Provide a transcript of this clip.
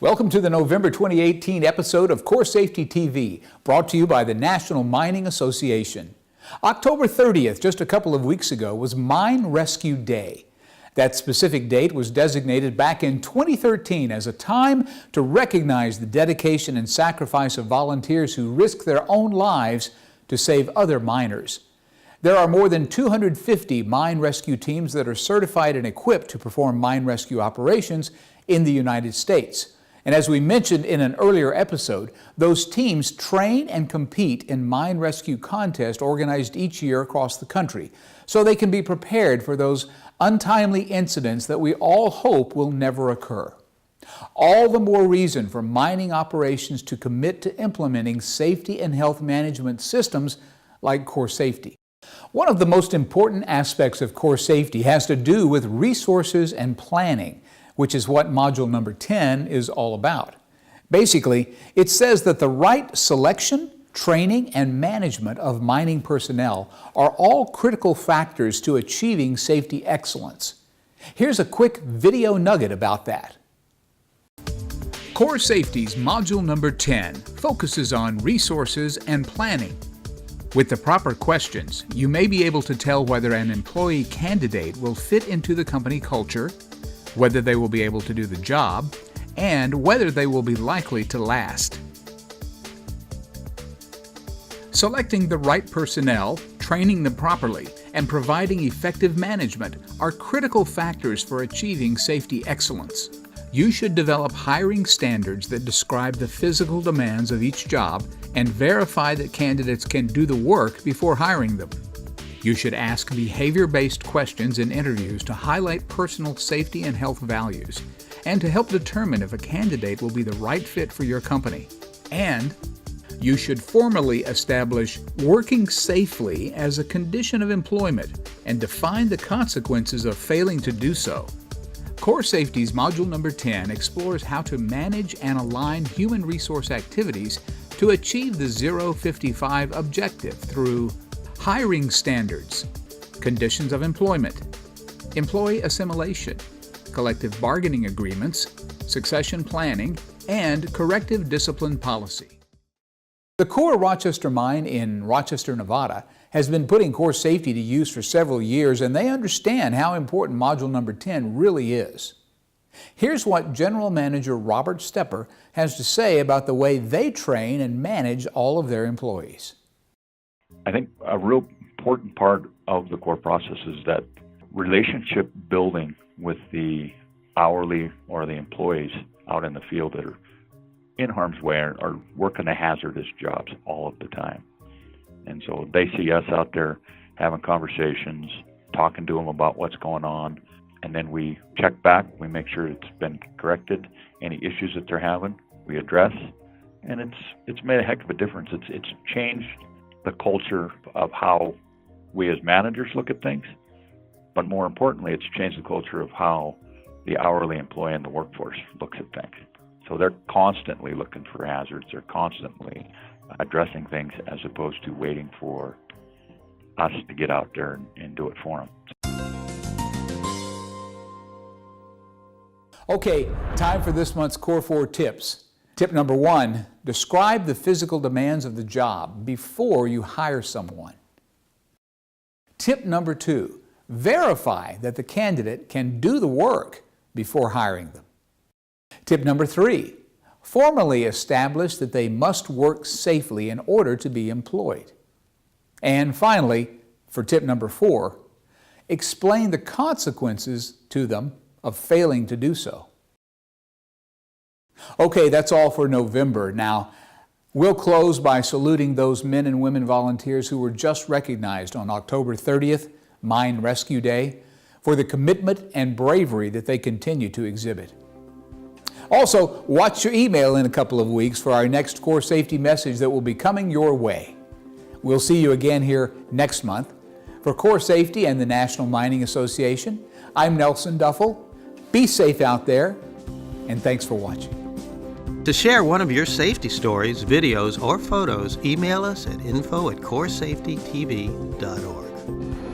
Welcome to the November 2018 episode of CORESafety TV, brought to you by the National Mining Association. October 30th, just a couple of weeks ago, was Mine Rescue Day. That specific date was designated back in 2013 as a time to recognize the dedication and sacrifice of volunteers who risk their own lives to save other miners. There are more than 250 mine rescue teams that are certified and equipped to perform mine rescue operations in the United States. And as we mentioned in an earlier episode, those teams train and compete in mine rescue contests organized each year across the country, so they can be prepared for those untimely incidents that we all hope will never occur. All the more reason for mining operations to commit to implementing safety and health management systems like CORESafety. One of the most important aspects of CORESafety has to do with resources and planning, which is what module number 10 is all about. Basically, it says that the right selection, training, and management of mining personnel are all critical factors to achieving safety excellence. Here's a quick video nugget about that. CORESafety's module number 10 focuses on resources and planning. With the proper questions, you may be able to tell whether an employee candidate will fit into the company culture, whether they will be able to do the job, and whether they will be likely to last. Selecting the right personnel, training them properly, and providing effective management are critical factors for achieving safety excellence. You should develop hiring standards that describe the physical demands of each job and verify that candidates can do the work before hiring them. You should ask behavior-based questions in interviews to highlight personal safety and health values, and to help determine if a candidate will be the right fit for your company. And you should formally establish working safely as a condition of employment and define the consequences of failing to do so. CORESafety's module number 10 explores how to manage and align human resource activities to achieve the 055 objective through hiring standards, conditions of employment, employee assimilation, collective bargaining agreements, succession planning, and corrective discipline policy. The Core Rochester mine in Rochester, Nevada has been putting CORESafety to use for several years, and they understand how important module number 10 really is. Here's what General Manager Robert Stepper has to say about the way they train and manage all of their employees. I think a real important part of the core process is that relationship building with the hourly or the employees out in the field that are in harm's way are working the hazardous jobs all of the time. And so they see us out there having conversations, talking to them about what's going on, and then we check back, we make sure it's been corrected, any issues that they're having, we address, and it's made a heck of a difference. It's changed the culture of how we as managers look at things, but more importantly, it's changed the culture of how the hourly employee in the workforce looks at things. So they're constantly looking for hazards, they're constantly addressing things as opposed to waiting for us to get out there and do it for them. Okay, time for this month's Core 4 tips. Tip number 1, describe the physical demands of the job before you hire someone. Tip number 2, verify that the candidate can do the work before hiring them. Tip number 3, formally establish that they must work safely in order to be employed. And finally, for tip number 4, explain the consequences to them of failing to do so. Okay, that's all for November. Now, we'll close by saluting those men and women volunteers who were just recognized on October 30th, Mine Rescue Day, for the commitment and bravery that they continue to exhibit. Also, watch your email in a couple of weeks for our next CORESafety message that will be coming your way. We'll see you again here next month. For CORESafety and the National Mining Association, I'm Nelson Duffel. Be safe out there, and thanks for watching. To share one of your safety stories, videos, or photos, email us at info@coresafetytv.org.